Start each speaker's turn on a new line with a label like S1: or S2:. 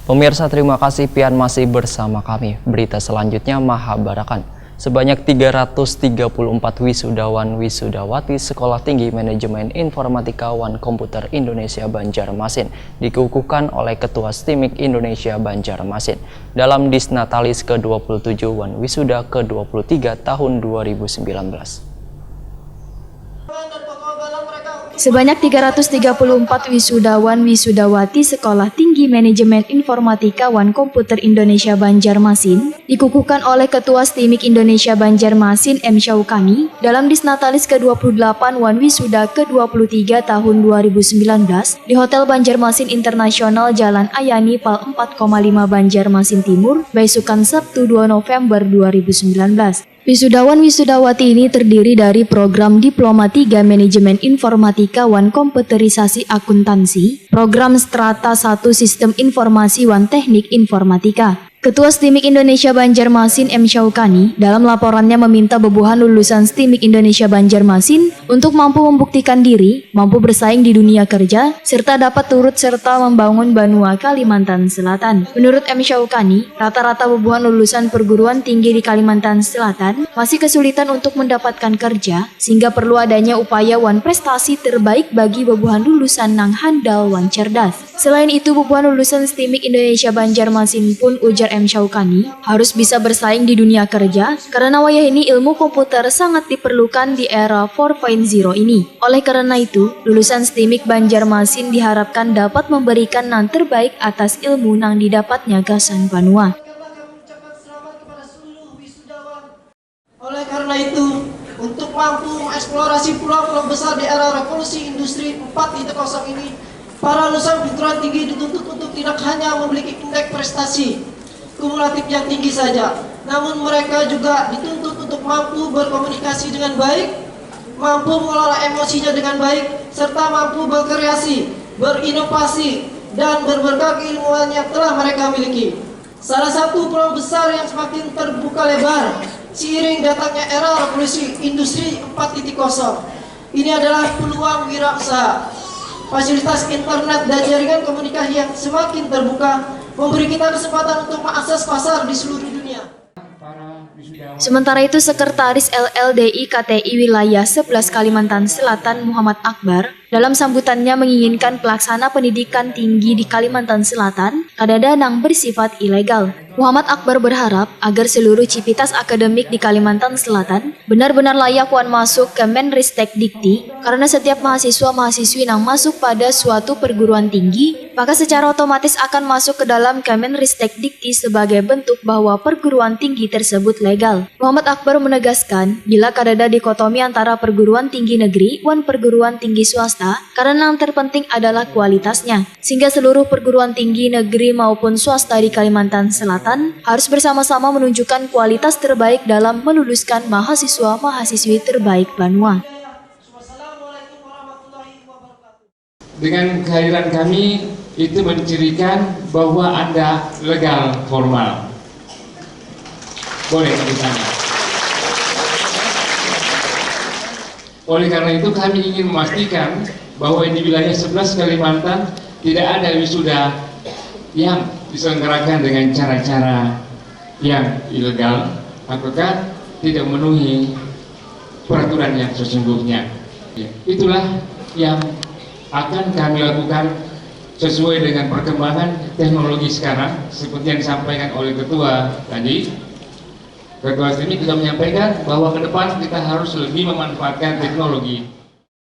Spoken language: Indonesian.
S1: Pemirsa, terima kasih pian masih bersama kami. Berita selanjutnya Mahabarakan. Sebanyak 334 wisudawan wisudawati Sekolah Tinggi Manajemen Informatika Wan Komputer Indonesia Banjarmasin dikukuhkan oleh Ketua STIMIK Indonesia Banjarmasin dalam Disnatalis ke-27 Wan Wisuda ke-23 tahun 2019.
S2: Sebanyak 334 wisudawan wisudawati Sekolah Tinggi Manajemen Informatika Wan Komputer Indonesia Banjarmasin dikukuhkan oleh Ketua STIMIK Indonesia Banjarmasin M. Syaukani dalam Disnatalis ke-28 Wan Wisuda ke-23 tahun 2019 di Hotel Banjarmasin Internasional Jalan Ayani Pal 4,5 Banjarmasin Timur, Baisukan Sabtu 2 November 2019. Wisudawan wisudawati ini terdiri dari program Diploma 3 Manajemen Informatika Wan Komputerisasi Akuntansi, program Strata 1 Sistem Informasi Wan Teknik Informatika. Ketua STIMIK Indonesia Banjarmasin M. Syaukani dalam laporannya meminta bebuhan lulusan STIMIK Indonesia Banjarmasin untuk mampu membuktikan diri, mampu bersaing di dunia kerja, serta dapat turut serta membangun Banua Kalimantan Selatan. Menurut M. Syaukani, rata-rata bebuhan lulusan perguruan tinggi di Kalimantan Selatan masih kesulitan untuk mendapatkan kerja, sehingga perlu adanya upaya wan prestasi terbaik bagi bebuhan lulusan nang handal wan cerdas. Selain itu, bebuhan lulusan STIMIK Indonesia Banjarmasin pun ujar M. Syaukani harus bisa bersaing di dunia kerja karena wayah ini ilmu komputer sangat diperlukan di era 4.0 ini. Oleh karena itu, lulusan STIMIK Banjarmasin diharapkan dapat memberikan nan terbaik atas ilmu nang didapatnya gasan Banua.
S3: Oleh karena itu, untuk mampu mengeksplorasi peluang-peluang besar di era revolusi industri 4.0 ini, para lulusan perguruan tinggi dituntut untuk tidak hanya memiliki indeks prestasi kumulatif yang tinggi saja, namun mereka juga dituntut untuk mampu berkomunikasi dengan baik, mampu mengelola emosinya dengan baik, serta mampu berkreasi, berinovasi, dan berbagai ilmuwan yang telah mereka miliki. Salah satu peluang besar yang semakin terbuka lebar seiring datangnya era revolusi industri 4.0 ini adalah peluang wirausaha. Fasilitas internet dan jaringan komunikasi yang semakin terbuka memberi kita kesempatan untuk mengakses pasar di seluruh dunia.
S2: Sementara itu, Sekretaris LLDI KTI Wilayah 11 Kalimantan Selatan Muhammad Akbar dalam sambutannya menginginkan pelaksana pendidikan tinggi di Kalimantan Selatan kadang-kadang bersifat ilegal. Muhammad Akbar berharap agar seluruh civitas akademik di Kalimantan Selatan benar-benar layak wan masuk ke Menristek Dikti karena setiap mahasiswa-mahasiswi yang masuk pada suatu perguruan tinggi maka secara otomatis akan masuk ke dalam Kemenristek Dikti sebagai bentuk bahwa perguruan tinggi tersebut legal. Muhammad Akbar menegaskan bila kadada dikotomi antara perguruan tinggi negeri wan perguruan tinggi swasta karena yang terpenting adalah kualitasnya, sehingga seluruh perguruan tinggi negeri maupun swasta di Kalimantan Selatan harus bersama-sama menunjukkan kualitas terbaik dalam meluluskan mahasiswa-mahasiswi terbaik Banua.
S4: Dengan kehadiran kami itu mencirikan bahwa Anda legal formal. Boleh ditanya. Oleh karena itu kami ingin memastikan bahwa di wilayah 11 Kalimantan tidak ada wisuda yang diselenggarakan dengan cara-cara yang ilegal ataukah tidak memenuhi peraturan yang sesungguhnya. Itulah yang akan kami lakukan sesuai dengan perkembangan teknologi sekarang seperti yang disampaikan oleh Ketua tadi. Ketua STIMIK juga menyampaikan bahwa ke depan kita harus lebih memanfaatkan teknologi.